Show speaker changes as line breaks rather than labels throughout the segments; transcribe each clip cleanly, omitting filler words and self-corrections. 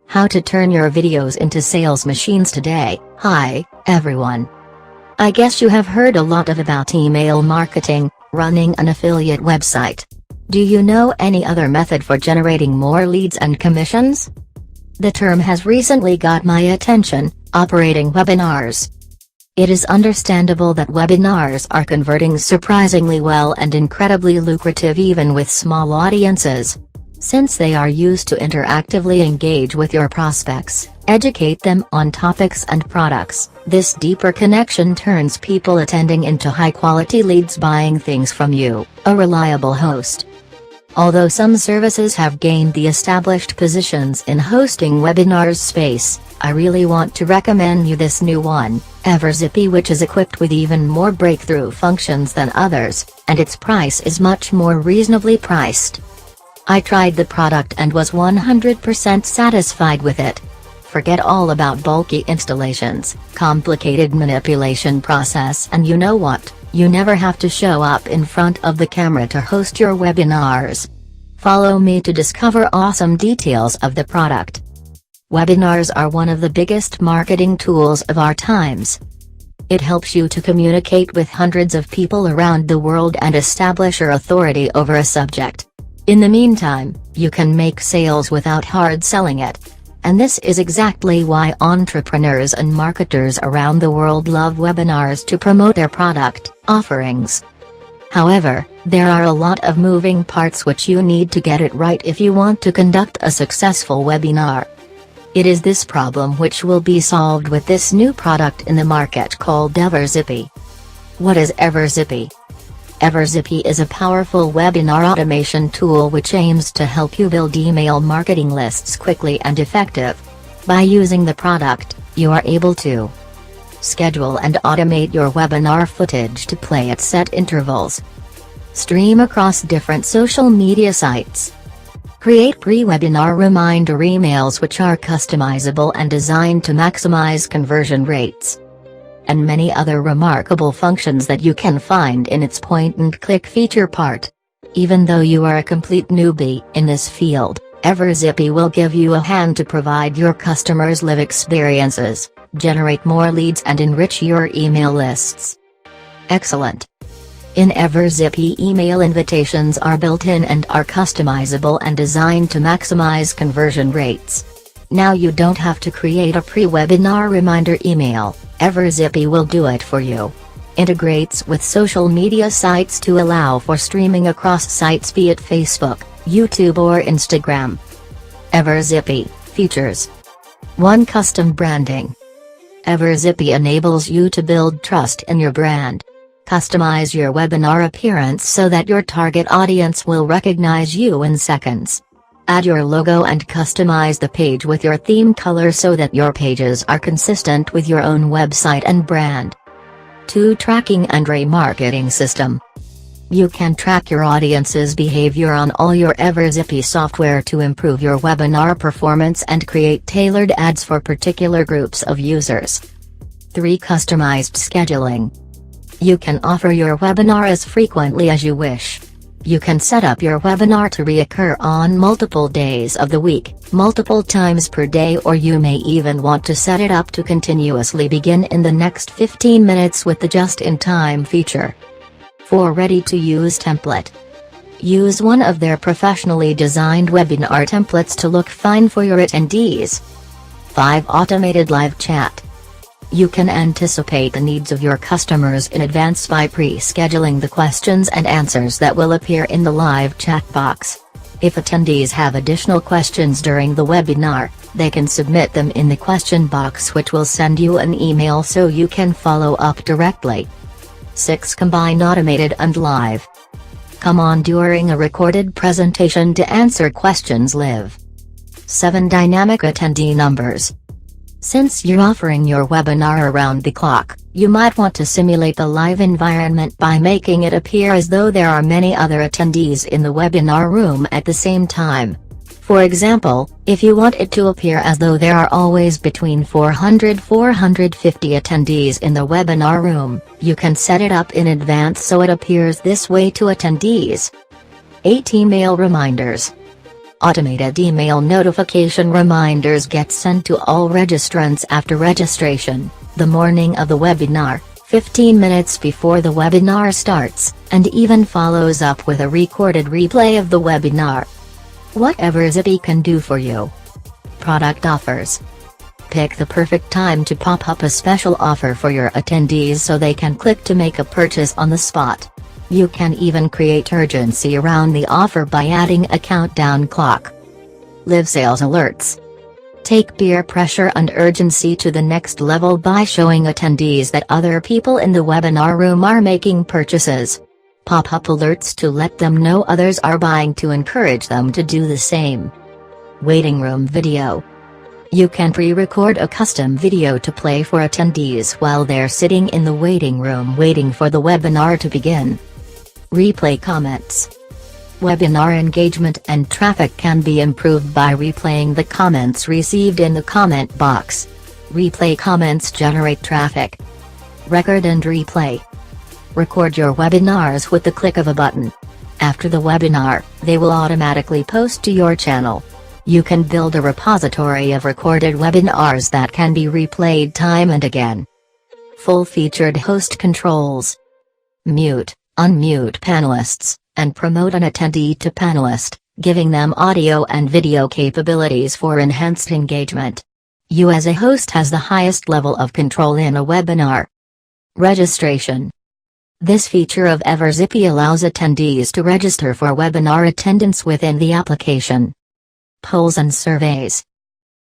How to turn your videos into sales machines today. Hi, everyone. I guess you have heard a lot about email marketing, running an affiliate website. Do you know any other method for generating more leads and commissions? The term has recently got my attention: operating webinars. It is understandable that webinars are converting surprisingly well and incredibly lucrative even with small audiences. Since they are used to interactively engage with your prospects, educate them on topics and products, this deeper connection turns people attending into high-quality leads buying things from you, a reliable host. Although some services have gained the established positions in hosting webinars space, I really want to recommend you this new one, Everzippy, which is equipped with even more breakthrough functions than others, and its price is much more reasonably priced. I tried the product and was 100% satisfied with it. Forget all about bulky installations, complicated manipulation process, and you know what? You never have to show up in front of the camera to host your webinars. Follow me to discover awesome details of the product. Webinars are one of the biggest marketing tools of our times. It helps you to communicate with hundreds of people around the world and establish your authority over a subject. In the meantime, you can make sales without hard selling it. And this is exactly why entrepreneurs and marketers around the world love webinars to promote their product offerings. However, there are a lot of moving parts which you need to get it right if you want to conduct a successful webinar. It is this problem which will be solved with this new product in the market called Everzippy. What is Everzippy? Everzippy is a powerful webinar automation tool which aims to help you build email marketing lists quickly and effective. By using the product, you are able to schedule and automate your webinar footage to play at set intervals, stream across different social media sites, create pre-webinar reminder emails which are customizable and designed to maximize conversion rates, and many other remarkable functions that you can find in its point-and-click feature part. Even though you are a complete newbie in this field, Everzippy will give you a hand to provide your customers live experiences, generate more leads and enrich your email lists. Excellent! In Everzippy, email invitations are built in and are customizable and designed to maximize conversion rates. Now you don't have to create a pre-webinar reminder email. Everzippy will do it for you. Integrates with social media sites to allow for streaming across sites, be it Facebook, YouTube or Instagram. Everzippy features 1. Custom branding. Everzippy enables you to build trust in your brand. Customize your webinar appearance so that your target audience will recognize you in seconds. Add your logo and customize the page with your theme color so that your pages are consistent with your own website and brand. 2. Tracking and remarketing system. You can track your audience's behavior on all your Everzippy software to improve your webinar performance and create tailored ads for particular groups of users. 3. Customized scheduling. You can offer your webinar as frequently as you wish. You can set up your webinar to reoccur on multiple days of the week, multiple times per day, or you may even want to set it up to continuously begin in the next 15 minutes with the just-in-time feature. 4. Ready-to-use template. Use one of their professionally designed webinar templates to look fine for your attendees. 5. Automated live chat. You can anticipate the needs of your customers in advance by pre-scheduling the questions and answers that will appear in the live chat box. If attendees have additional questions during the webinar, they can submit them in the question box, which will send you an email so you can follow up directly. 6. Combine automated and live. Come on during a recorded presentation to answer questions live. 7. Dynamic attendee numbers. Since you're offering your webinar around the clock, you might want to simulate the live environment by making it appear as though there are many other attendees in the webinar room at the same time. For example, if you want it to appear as though there are always between 400–450 attendees in the webinar room, you can set it up in advance so it appears this way to attendees. 8. Email reminders. Automated email notification reminders get sent to all registrants after registration, the morning of the webinar, 15 minutes before the webinar starts, and even follows up with a recorded replay of the webinar. What Everzippy can do for you. Product offers. Pick the perfect time to pop up a special offer for your attendees so they can click to make a purchase on the spot. You can even create urgency around the offer by adding a countdown clock. Live sales alerts. Take peer pressure and urgency to the next level by showing attendees that other people in the webinar room are making purchases. Pop-up alerts to let them know others are buying to encourage them to do the same. Waiting room video. You can pre-record a custom video to play for attendees while they're sitting in the waiting room waiting for the webinar to begin. Replay comments. Webinar engagement and traffic can be improved by replaying the comments received in the comment box. Replay comments generate traffic. Record and replay. Record your webinars with the click of a button. After the webinar, they will automatically post to your channel. You can build a repository of recorded webinars that can be replayed time and again. Full-featured host controls. Mute, unmute panelists, and promote an attendee to panelist, giving them audio and video capabilities for enhanced engagement. You as a host has the highest level of control in a webinar. Registration. This feature of Everzippy allows attendees to register for webinar attendance within the application. Polls and surveys.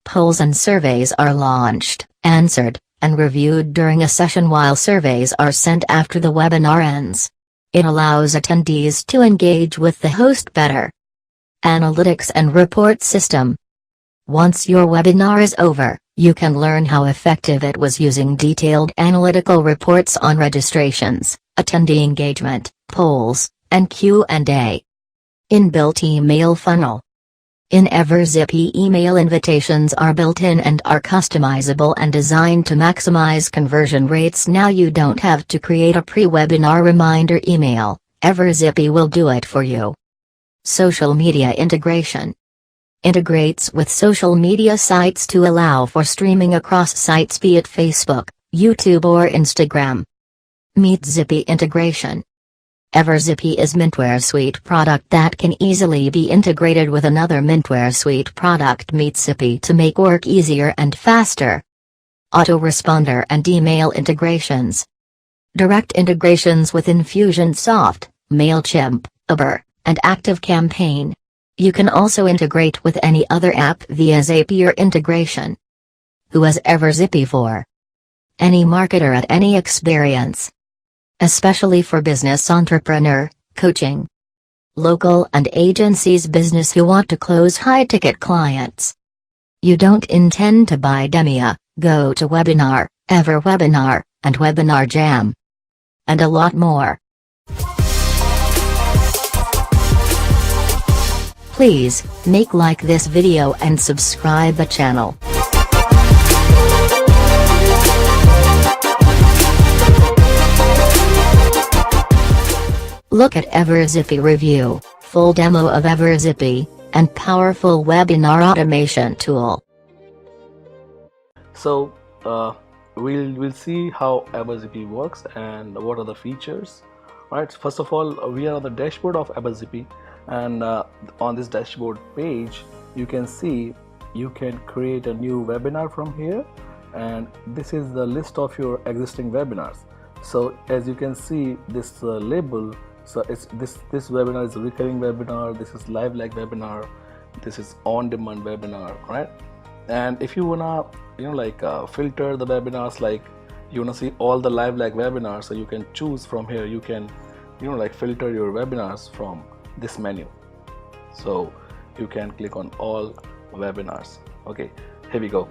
Polls and surveys are launched, answered, and reviewed during a session while surveys are sent after the webinar ends. It allows attendees to engage with the host better. Analytics and report system. Once your webinar is over, you can learn how effective it was using detailed analytical reports on registrations, attendee engagement, polls, and Q&A. Inbuilt email funnel. In Everzippy, email invitations are built in and are customizable and designed to maximize conversion rates. Now you don't have to create a pre-webinar reminder email, Everzippy will do it for you. Social media integration. Integrates with social media sites to allow for streaming across sites, be it Facebook, YouTube or Instagram. Zippy integration. Everzippy is Mintware Suite product that can easily be integrated with another Mintware Suite product, Zippy, to make work easier and faster. Autoresponder and email integrations. Direct integrations with Infusionsoft, MailChimp, Uber, and ActiveCampaign. You can also integrate with any other app via Zapier integration. Who has Everzippy for? Any marketer at any experience. Especially for business entrepreneur, coaching. Local and agencies business who want to close high-ticket clients. You don't intend to buy Demia, go to Webinar, Everwebinar, and Webinar Jam. And a lot more. Please, make like this video and subscribe the channel. Look at Everzippy review, full demo of Everzippy, and powerful webinar automation tool.
So we'll see how Everzippy works and what are the features. Alright, first of all, we are on the dashboard of Everzippy, and on this dashboard page you can see you can create a new webinar from here, and this is the list of your existing webinars. So as you can see, this label, so it's this webinar is a recurring webinar, this is live like webinar, this is on demand webinar, right? And if you wanna filter the webinars, like you wanna see all the live like webinars, so you can choose from here. You can filter your webinars from this menu, so you can click on all webinars. Okay, here we go.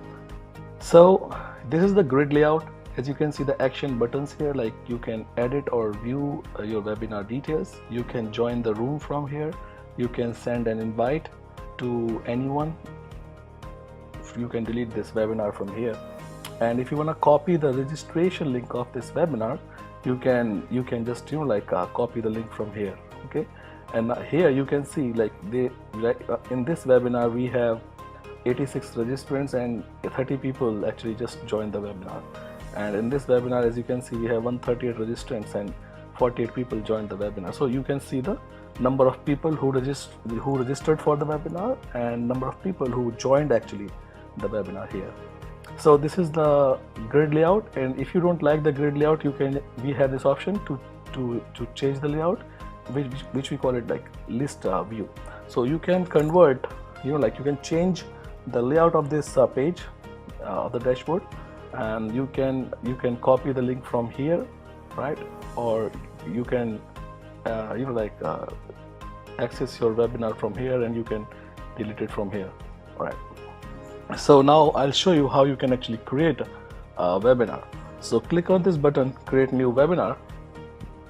So this is the grid layout. As you can see, the action buttons here, like you can edit or view your webinar details. You can join the room from here. You can send an invite to anyone. You can delete this webinar from here. And if you want to copy the registration link of this webinar, you can just copy the link from here. Okay, And here you can see like in this webinar we have 86 registrants and 30 people actually just joined the webinar. And in this webinar, as you can see, we have 138 registrants and 48 people joined the webinar. So you can see the number of people who registered for the webinar and number of people who joined actually the webinar here. So this is the grid layout, and if you don't like the grid layout, we have this option to change the layout, which we call it like list view. So you can convert, like you can change the layout of this page of the dashboard, and you can copy the link from here, right? Or you can access your webinar from here, and you can delete it from here. All right. So now I'll show you how you can actually create a webinar. So click on this button, create new webinar,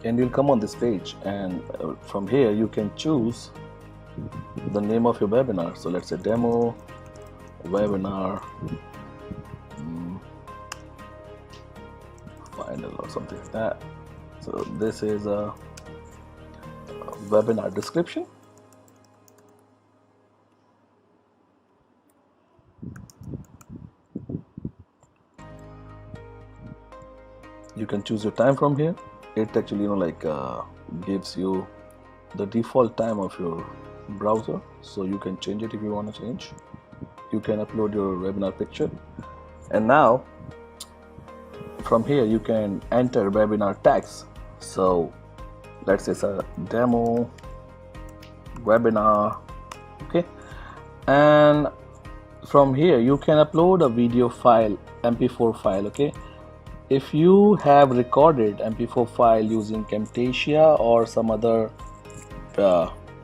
and you'll come on this page, and from here you can choose the name of your webinar. So let's say demo webinar final or something like that. So this is a webinar description. You can choose your time from here. It actually gives you the default time of your browser, so you can change it if you want to change. You can upload your webinar picture, and now from here you can enter webinar tags. So let's say it's a demo webinar, okay, and from here you can upload a video file, MP4 file, okay. If you have recorded MP4 file using Camtasia or some other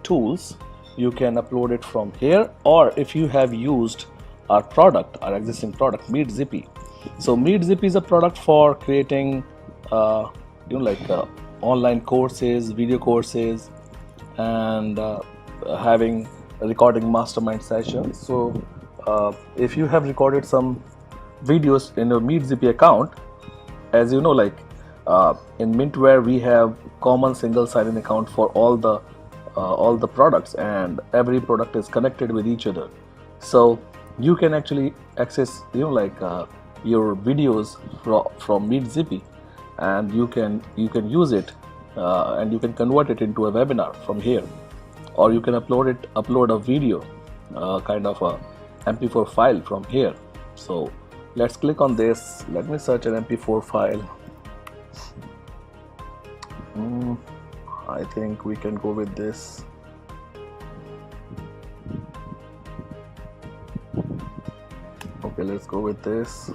tools, you can upload it from here. Or if you have used our existing product, Everzippy. So Everzippy is a product for creating online courses, video courses, and having recording mastermind sessions. So if you have recorded some videos in your Everzippy account, as you know, in Mintware we have common single sign-in account for all the products, and every product is connected with each other. So you can actually access your videos from Everzippy, and you can use it, and you can convert it into a webinar from here, or you can upload a video, kind of a MP4 file from here. So let's click on this. Let me search an MP4 file. I think we can go with this. Okay, let's go with this.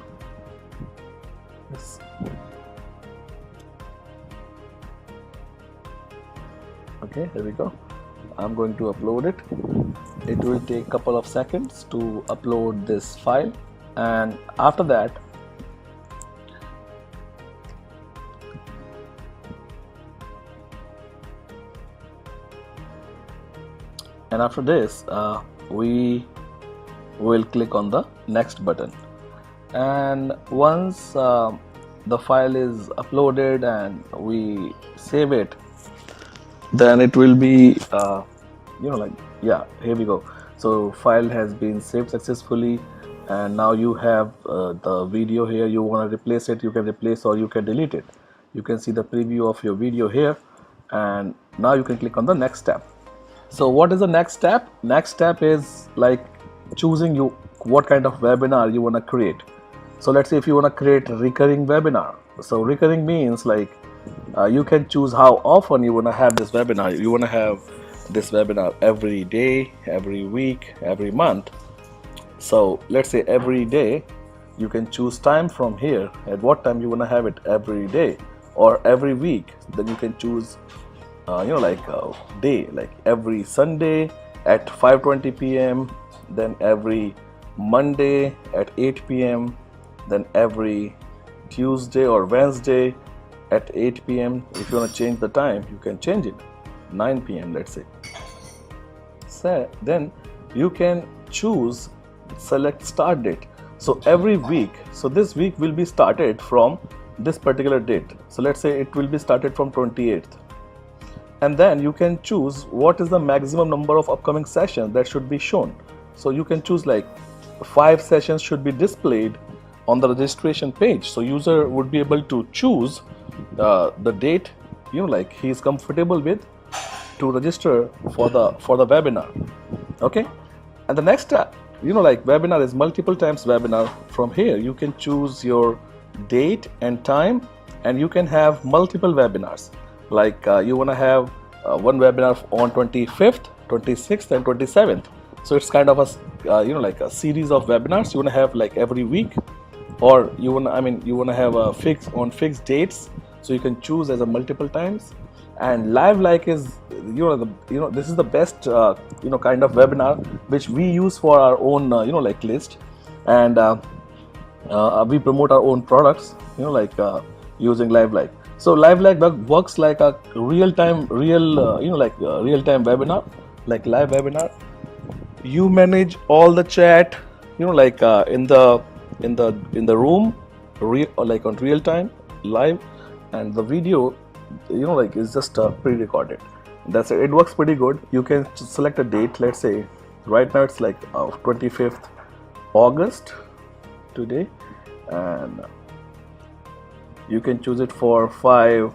Yes. Okay, here we go. I'm going to upload it. It will take a couple of seconds to upload this file, and after that we will click on the next button, and once the file is uploaded and we save it, then it will be here we go. So file has been saved successfully, and now you have the video here. You want to replace it, you can replace, or you can delete it. You can see the preview of your video here, and now you can click on the next step. So what is the next step? Next step is like choosing what kind of webinar you want to create. So let's say if you want to create a recurring webinar. So recurring means you can choose how often you want to have this webinar. You want to have this webinar every day, every week, every month. So let's say every day. You can choose time from here, at what time you want to have it, every day or every week. Then you can choose day, like every Sunday at 5:20 p.m, then every Monday at 8 p.m, then every Tuesday or Wednesday at 8 p.m. If you want to change the time, you can change it 9 p.m, let's say. So then you can select start date. So every week, so this week will be started from this particular date. So let's say it will be started from 28th, and then you can choose what is the maximum number of upcoming sessions that should be shown. So you can choose like 5 sessions should be displayed on the registration page, so user would be able to choose the date like he is comfortable with to register for the webinar. Okay, and the next tab, like webinar is multiple times webinar. From here you can choose your date and time, and you can have multiple webinars, like you want to have one webinar on 25th, 26th and 27th. So it's kind of a like a series of webinars you want to have like every week, or you want to have a fixed dates, so you can choose as a multiple times. And live like is this is the best kind of webinar which we use for our own like list, and we promote our own products like using live like. So live like works like a real-time webinar, like live webinar. You manage all the chat like in the room, like on real time live, and the video like is just pre-recorded. That's it. It works pretty good. You can select a date. Let's say right now it's like 25th August today, and you can choose it for 5,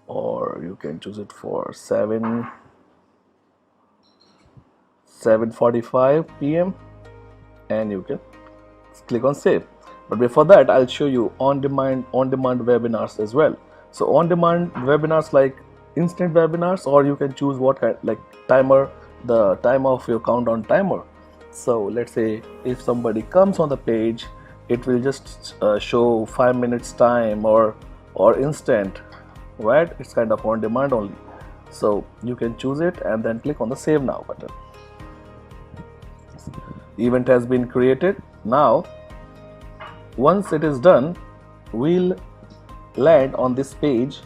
or you can choose it for 7:45 p.m. and you can click on save. But before that, I'll show you on-demand webinars as well. So on-demand webinars like instant webinars, or you can choose what kind, like timer, the time of your countdown timer. So let's say if somebody comes on the page, it will just show 5 minutes time or instant, right? It's kind of on demand only. So you can choose it and then click on the save now button. Event has been created. Now once it is done, we'll land on this page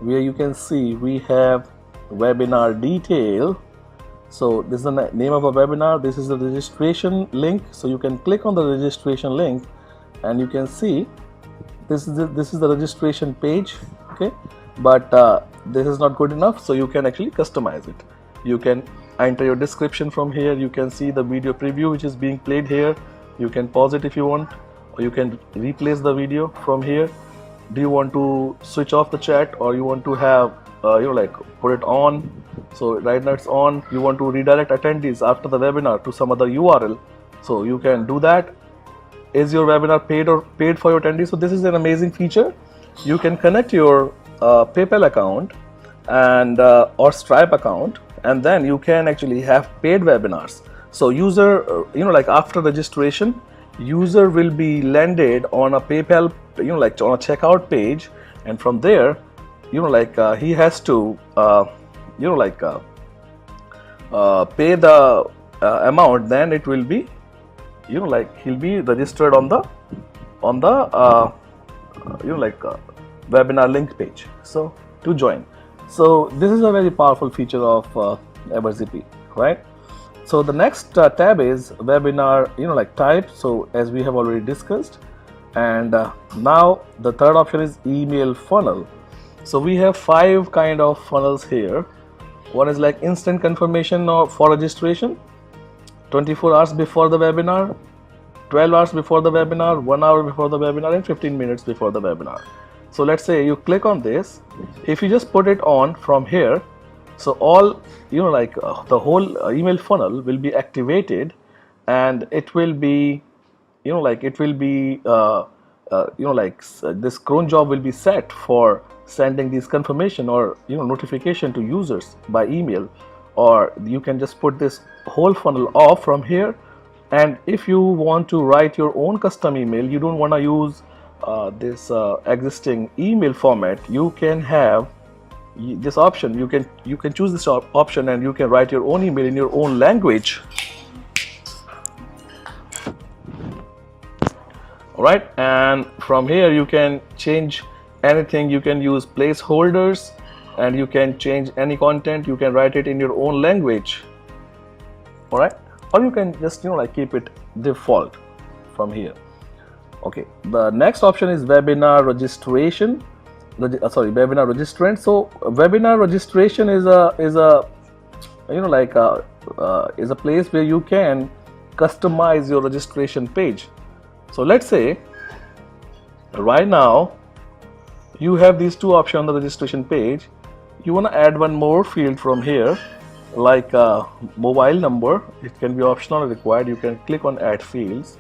where you can see we have webinar detail. So this is the name of a webinar. This is the registration link. So you can click on the registration link, and you can see this is the registration page. Okay, but this is not good enough. So you can actually customize it. You can enter your description from here. You can see the video preview which is being played here. You can pause it if you want, or you can replace the video from here. Do you want to switch off the chat, or you want to have like put it on? So right now it's on. You want to redirect attendees after the webinar to some other URL, so you can do that. Is your webinar paid for your attendees? So this is an amazing feature. You can connect your PayPal account and or Stripe account, and then you can actually have paid webinars. So user like after registration, user will be landed on a PayPal like on a checkout page, and from there like he has to pay the amount. Then it will be like he'll be registered on the webinar link page, so to join. So this is a very powerful feature of Everzippy, right? So the next tab is webinar like type. So as we have already discussed, and now the third option is email funnel. So we have 5 kind of funnels here. One is like instant confirmation for registration, 24 hours before the webinar, 12 hours before the webinar, 1 hour before the webinar, and 15 minutes before the webinar. So let's say you click on this. If you just put it on from here, so all like the whole email funnel will be activated, and it will be this cron job will be set for sending these confirmation or notification to users by email. Or you can just put this whole funnel off from here, and if you want to write your own custom email, you don't want to use this existing email format, you can have this option. You can choose this option, and you can write your own email in your own language. All right, and from here you can change anything. You can use placeholders, and you can change any content. You can write it in your own language. All right, or you can just like keep it default from here. Okay, the next option is webinar registration. webinar registrant. So webinar registration is a you know like is a place where you can customize your registration page. So let's say right now you have these two options on the registration page. You want to add one more field from here, like mobile number. It can be optional or required. You can click on add fields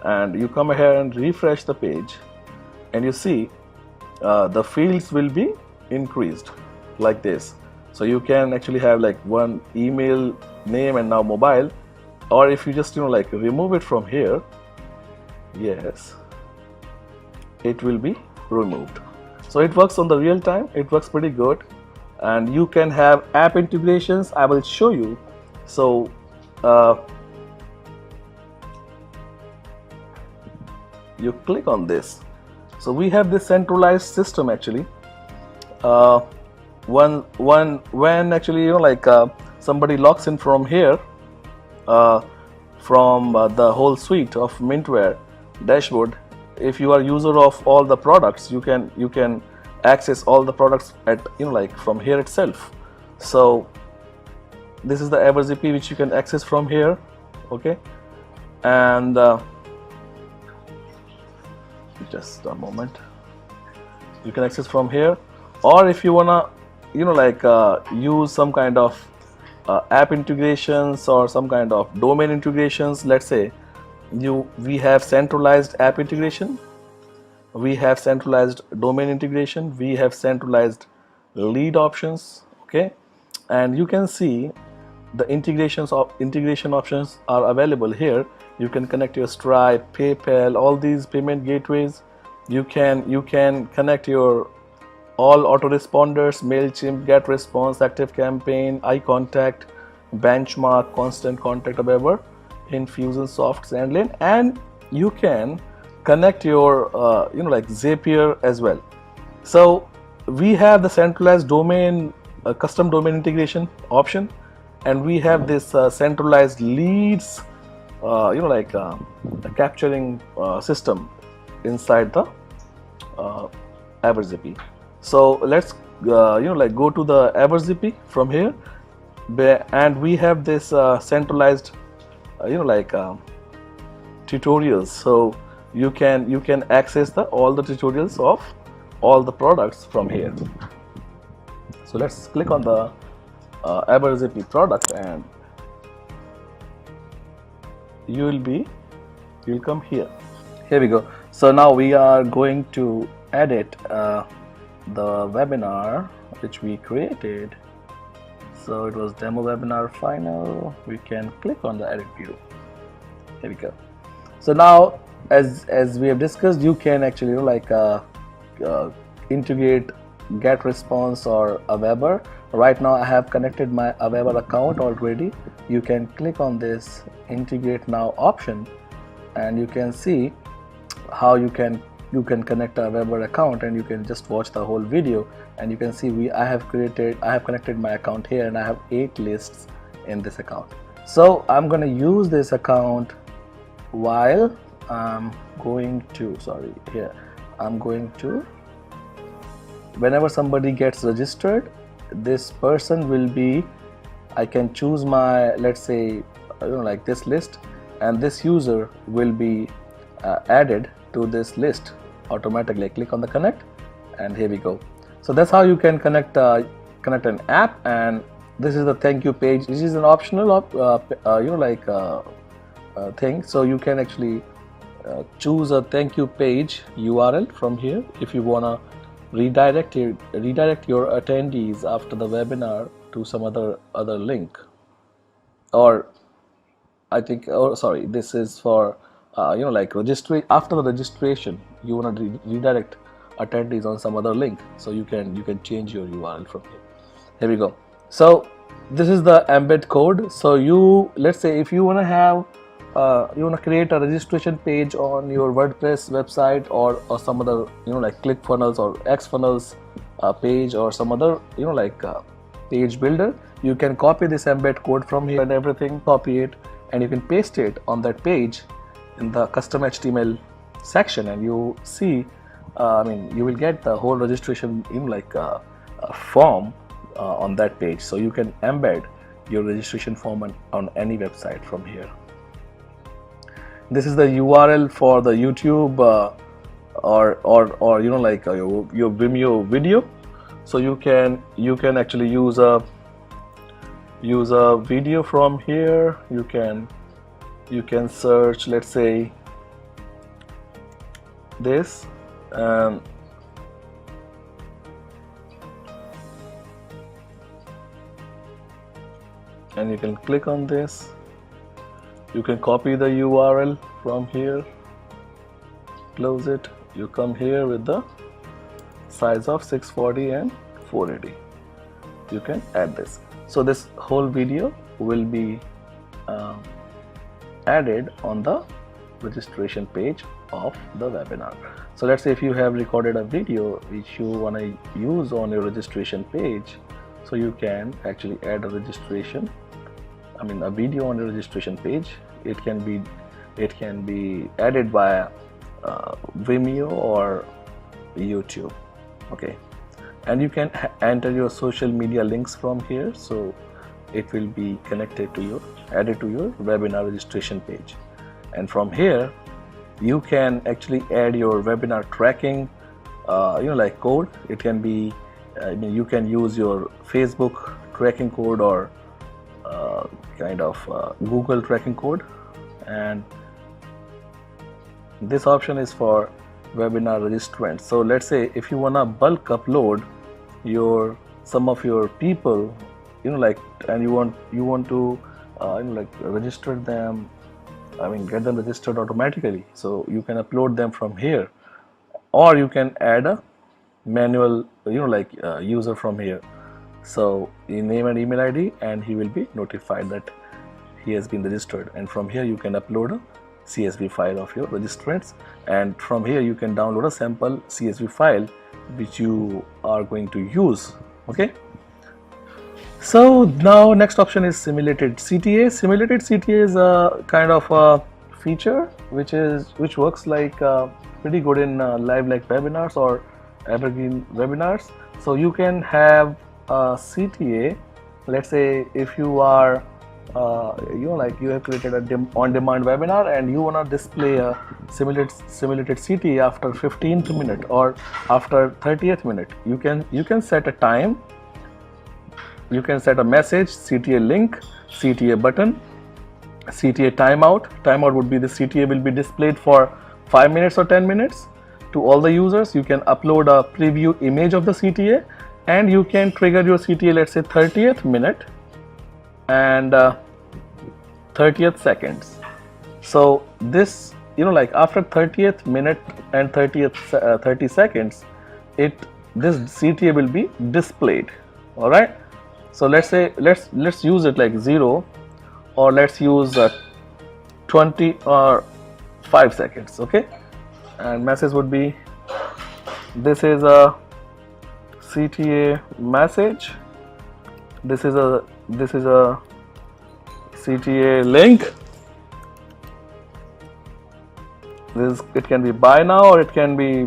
and you come here and refresh the page, and you see the fields will be increased like this. So you can actually have like one email, name, and now mobile. Or if you just like remove it from here, yes, it will be removed. So it works on the real time. It works pretty good, and you can have app integrations. I will show you. So you click on this. So we have this centralized system actually. When actually somebody logs in from here, from the whole suite of Mintware dashboard, if you are user of all the products, you can access all the products at from here itself. So this is the Everzippy which you can access from here, okay? And just a moment, you can access from here. Or if you wanna use some kind of app integrations or some kind of domain integrations, let's say we have centralized app integration, we have centralized domain integration, we have centralized lead options, okay? And you can see the integration options are available here. You can connect your Stripe, PayPal, all these payment gateways. You can connect your all autoresponders, MailChimp, GetResponse, ActiveCampaign, iContact, Benchmark, Constant Contact, whatever, Infusionsoft, Zenlane, and you can connect your Zapier as well. So we have the centralized domain, custom domain integration option, and we have this centralized leads, capturing system inside the Everzippy. So let's go to the Everzippy from here, and we have this centralized tutorials. So you can access all the tutorials of all the products from here. So let's click on the Everzippy product, and you'll come here. Here we go. So now we are going to edit the webinar which we created. So it was demo webinar final. We can click on the edit view. Here we go. So now as we have discussed, you can actually integrate GetResponse or Aweber. Right now I have connected my Aweber account already. You can click on this integrate now option, and you can see how you can connect a Aweber account, and you can just watch the whole video, and you can see I have connected my account here, and I have 8 lists in this account. So I'm going to use this account while I'm going to whenever somebody gets registered, this person will be, I can choose my, let's say this list, and this user will be added to this list automatically. Click on the connect, and here we go. So that's how you can connect an app. And this is the thank you page. This is an optional thing, so you can actually choose a thank you page URL from here if you wanna redirect your attendees after the webinar to some other link. Or I think, this is for after the registration you want to redirect attendees on some other link, so you can change your URL from here. Here we go. So this is the embed code. So let's say if you want to have you want to create a registration page on your WordPress website, or some other ClickFunnels or XFunnels page, or some other page builder, you can copy this embed code from here and everything, copy it, and you can paste it on that page in the custom HTML section, and you see I mean, you will get the whole registration in like a form on that page. So you can embed your registration form on any website from here. This is the URL for the YouTube or you know, like your Vimeo video. So you can actually use a video from here. You can search, let's say, this, and you can click on this. You can copy the URL from here, close it. You come here with the size of 640 and 480. You can add this. So this whole video will be added on the registration page of the webinar. So let's say if you have recorded a video which you want to use on your registration page, so you can actually add a registration, I mean a video on your registration page. It can be added via Vimeo or YouTube. Okay, and you can enter your social media links from here, so it will be connected to your added to your webinar registration page. And from here you can actually add your webinar tracking you know, like code. It can be I mean, you can use your Facebook tracking code or kind of Google tracking code, and this option is for webinar registrants. So let's say if you wanna bulk upload some of your people, you know, like, and you want to you know, like register them, I mean get them registered automatically, so you can upload them from here, or you can add a manual, you know, like user from here. So you name and email ID and he will be notified that he has been registered, and from here you can upload a CSV file of your registrants, and from here you can download a sample CSV file which you are going to use. Okay, so now next option is simulated CTA. Simulated CTA is a kind of a feature which works like pretty good in live like webinars or evergreen webinars. So you can have a CTA. Let's say if you are you know, like you have created a on-demand webinar and you want to display a simulated CTA after 15th minute or after 30th minute, you can set a time, you can set a message, CTA link, CTA button, CTA timeout. Timeout would be the CTA will be displayed for 5 minutes or 10 minutes to all the users. You can upload a preview image of the CTA, and you can trigger your CTA, let's say 30th minute and 30th seconds. So this, you know, like after 30th minute and 30 seconds, this CTA will be displayed. All right, so let's say let's use it like 0, or let's use 20 or 5 seconds. Okay, and message would be, this is a CTA message, this is a CTA link. It can be buy now or it can be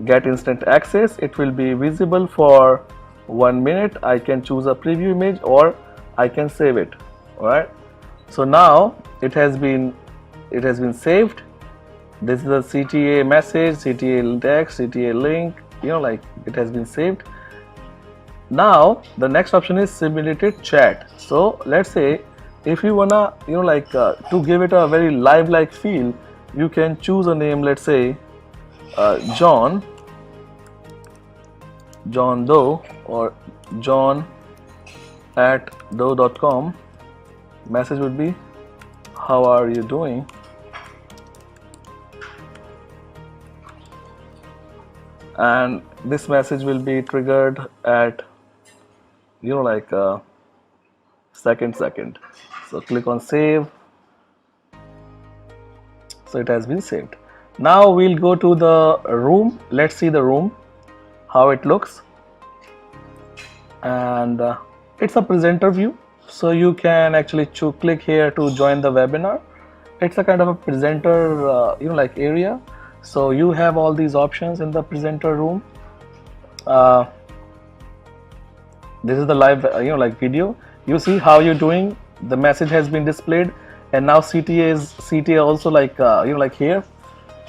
get instant access. It will be visible for 1 minute. I can choose a preview image or I can save it. All right, so now it has been saved. This is a CTA message, CTA text, CTA link, you know, like it has been saved. Now the next option is simulated chat. So let's say if you wanna, you know, like to give it a very live like feel, you can choose a name, let's say John Doe or john@doe.com. Message would be, how are you doing? And this message will be triggered at, you know, like second. So click on save. So it has been saved. Now we'll go to the room. Let's see the room, how it looks. And it's a presenter view, so you can actually click here to join the webinar. It's a kind of a presenter you know, like area. So you have all these options in the presenter room. uh, this is the live like video. You see how you're doing, the message has been displayed, and now CTA also like like here.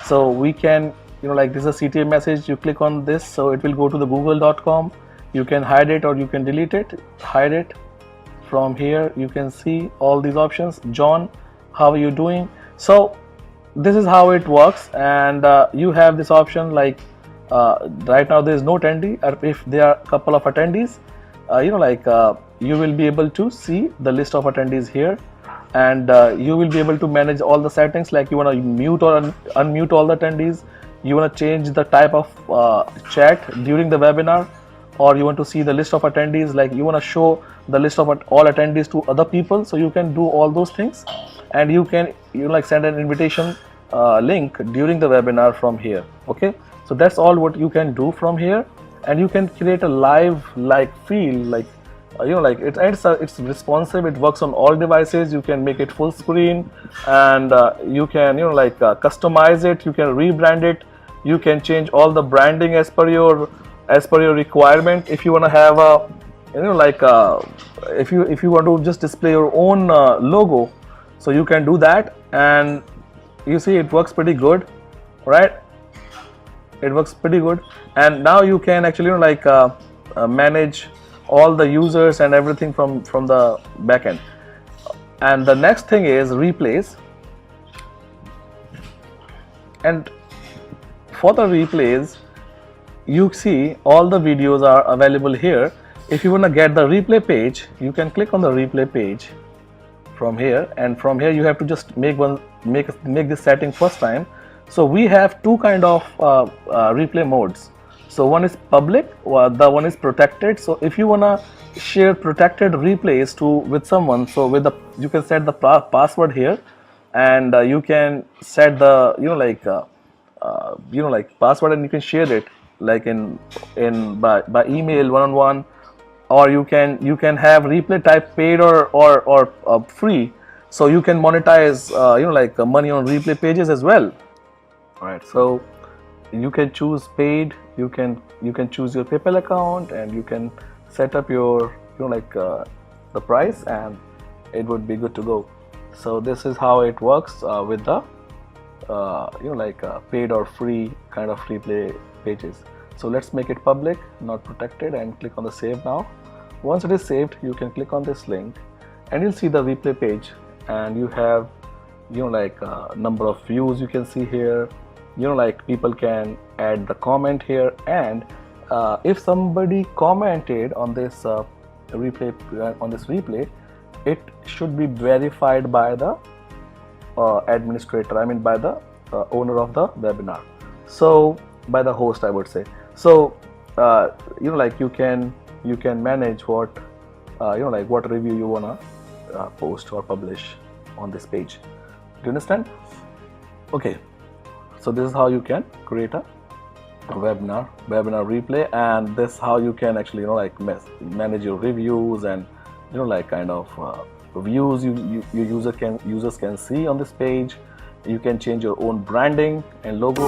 So we can like this is a CTA message. You click on this, so it will go to the google.com. you can hide it or you can delete it. Hide it. From here you can see all these options. John, how are you doing? So this is how it works, and you have this option like right now there is no attendee, or if there are a couple of attendees, you will be able to see the list of attendees here, and you will be able to manage all the settings, like you want to mute or unmute all the attendees, you want to change the type of chat during the webinar, or you want to see the list of attendees, like you want to show the list of all attendees to other people. So you can do all those things, and you can send an invitation link during the webinar from here. Okay, so that's all what you can do from here, and you can create a live feel like it's responsive. It works on all devices. You can make it full screen, and you can customize it. You can rebrand it. You can change all the branding as per your requirement. If you want to have a if you want to just display your own logo, so you can do that, and you see it works pretty good, right? It works pretty good, and now you can actually manage all the users and everything from the backend. And the next thing is replays, and for the replays, you see all the videos are available here. If you want to get the replay page, you can click on the replay page from here, and from here you have to just make this setting first time. So we have two kind of replay modes. So one is public, the one is protected. So if you want to share protected replays with someone, so you can set the password here, and you can set the password, and you can share it like by email, one-on-one, or you can have replay type paid or free. So you can monetize money on replay pages as well. All right, so you can choose paid. You can choose your PayPal account, and you can set up your the price, and it would be good to go. So this is how it works with the paid or free kind of replay pages. So let's make it public, not protected, and click on the save now. Once it is saved, you can click on this link, and you'll see the replay page, and you have number of views you can see here. People can add the comment here, and if somebody commented on this replay, it should be verified by the administrator, I mean by the owner of the webinar, so by the host, I would say. So you can manage what what review you wanna post or publish on this page. Do you understand? Okay, so this is how you can create a webinar replay, and this is how you can actually manage your reviews and views users can see on this page. You can change your own branding and logo.